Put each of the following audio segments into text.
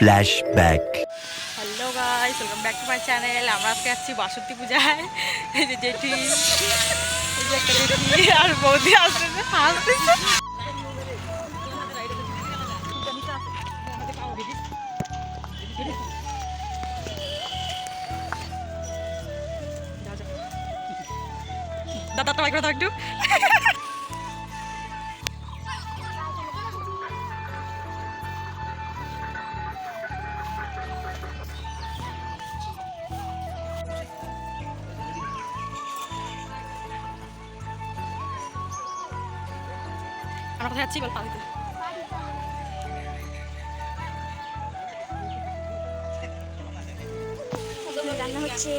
Flashback. Hello guys, welcome back to my channel. আমরা আজকে আসছি বাসন্তী পূজায়। এই যে জেঠি, এই যে একটা জেঠি আর বৌদি আসতেছে, হাসতেছে। দাদা ট্রাই করে দাও একটু। আমরা কোথায় যাচ্ছি বল? পানিতে রান্না হচ্ছে।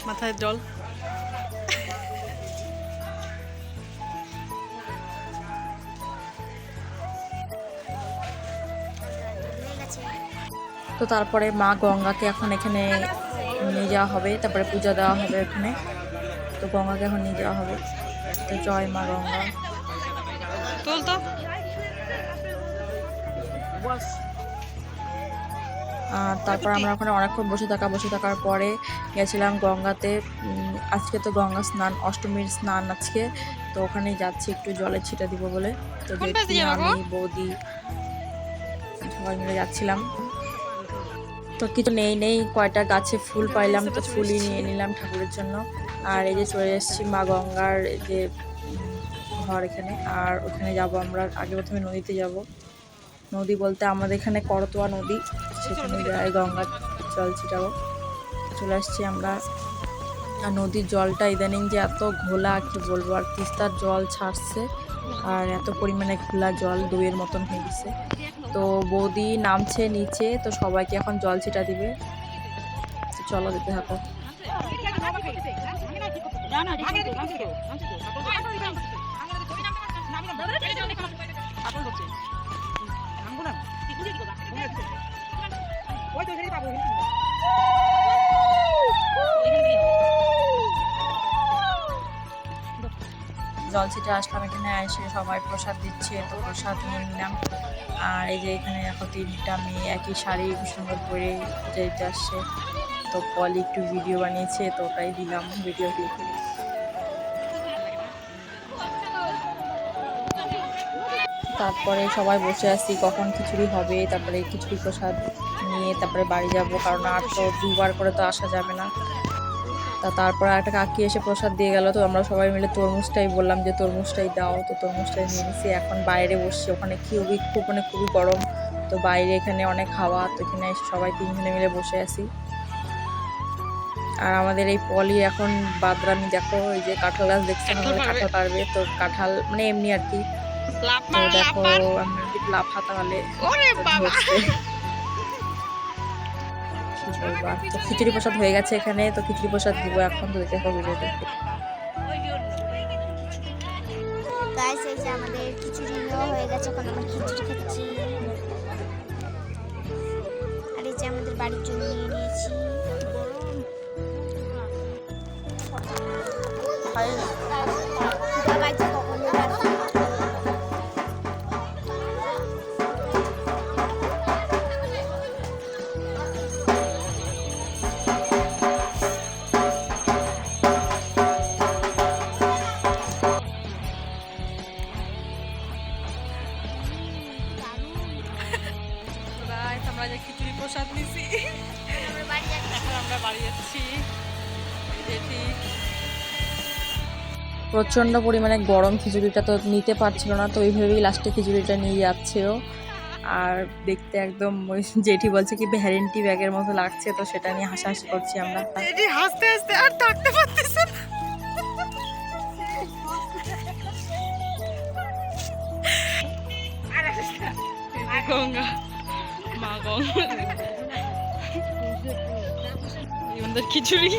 মাথায় জল। তো তারপরে মা গঙ্গাকে এখন এখানে নিয়ে যাওয়া হবে, তারপরে পূজা দেওয়া হবে এখানে। তো গঙ্গাকে এখন নিয়ে যাওয়া হবে। তো জয় মা গঙ্গা। তুল তো। আর তারপর আমরা ওখানে অনেকক্ষণ বসে থাকার পরে গেছিলাম গঙ্গাতে। আজকে তো গঙ্গা স্নান, অষ্টমীর স্নান আজকে। তো ওখানেই যাচ্ছি একটু জলে ছিটা দিব বলে। তো জেঠি, আমি, বৌদি সবাই মিলে যাচ্ছিলাম। তো কিছু নেই কয়টা গাছে ফুল পাইলাম, তো ফুলই নিয়ে নিলাম ঠাকুরের জন্য। আর এই যে চলে এসেছি মা গঙ্গার যে ঘর এখানে। আর ওখানে যাব আমরা। আগে প্রথমে নদীতে যাব। নদী বলতে আমাদের এখানে করতোয়া নদী, সেখানে যাই গঙ্গা জল ছিটাবো। চলে আসছি আমরা। আর নদীর জলটা ইদানিং যে এত ঘোলা কি বলবো, আর তিস্তার জল ছাড়ছে আর এত পরিমাণে ঘোলা জল দইয়ের মতন হয়ে গেছে। তো বৌদি নামছে নিচে, তো সবাইকে এখন জল ছিটা দিবে। চলো দিতে থাকো। জল ছিটে আসলাম এখানে, এসে সবাই প্রসাদ দিচ্ছে, তো প্রসাদ নিয়ে নিলাম। আর এই যে এখানে এখন 3টা মেয়ে একই শাড়ি সুন্দর পরে পূজা দিতে আসছে। তো পলি একটু ভিডিও বানিয়েছে, তো ওটাই দিলাম ভিডিও ক্লিপে। তারপরে সবাই বসে আছি কখন খিচুড়ি হবে, তারপরে খিচুড়ি প্রসাদ নিয়ে তারপরে বাড়ি যাব, কারণ আর তো 2বার করে তো আসা যাবে না। তারপরে একটা কাকি এসে প্রসাদ দিয়ে গেল। তো আমরা সবাই মিলে তরমুজটাই বললাম যে তরমুজটাই দাও, তো তরমুজটাই নিয়ে নিছি। এখন বাইরে বসছি, ওখানে খুবই গরম। তো বাইরে এখানে অনেক হাওয়া, তো এখানে এসে সবাই 3জনে মিলে বসে আছি। আর আমাদের এই পলি এখন বাদরামি দেখো, এই যে কাঁঠাল গাছ দেখছে, কাঁঠাল পারবে। তো কাঁঠাল মানে এমনি আর কি। তো দেখো আমরা যদি লাফা তাহলে তো খিচুড়ি প্রসাদ হয়ে গেছে এখানে। তো খিচুড়ি প্রসাদ দিব এখন, তো দেখো ভিডিওতে। গাইস, এই যে আমাদের খিচুড়ি নেওয়া হয়ে গেছে, এখন আমরা খিচুড়ি খাচ্ছি। আর এই যে আমাদের বাড়ির জন্য নিয়ে নিয়েছি। বাবা যে কখন আমরা যে খিচুড়ি প্রসাদ নিছি। এখন আমরা বাড়ি যাচ্ছি। জেঠি প্রচণ্ড পরিমাণে গরম, খিচুড়িটা তো নিতে পারছিল না, তো ওইভাবেই লাস্টে খিচুড়িটা নিয়ে যাচ্ছেও। আর দেখতে একদম ওই জেঠি বলছে কি ভ্যারেন্টি ব্যাগের মতো লাগছে, তো সেটা নিয়ে হাসাহাসি করছি আমরা। জেঠি হাসতে হাসতে আর থাকতে পারতেছে না। এই যে গঙ্গা, মা গঙ্গা, আমাদের খিচুড়ি।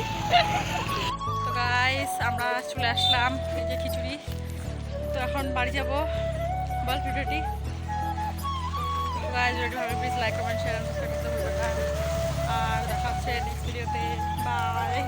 তো গাইস আমরা চলে আসলাম, এই যে খিচুড়ি। তো এখন বাড়ি যাব। বল ভিডিওটি গাইস, ভিডিওটি ভালো please like comment share subscribe করতে ভুলবেন না। আর দেখা হচ্ছে নেক্সট ভিডিওতে। বাই।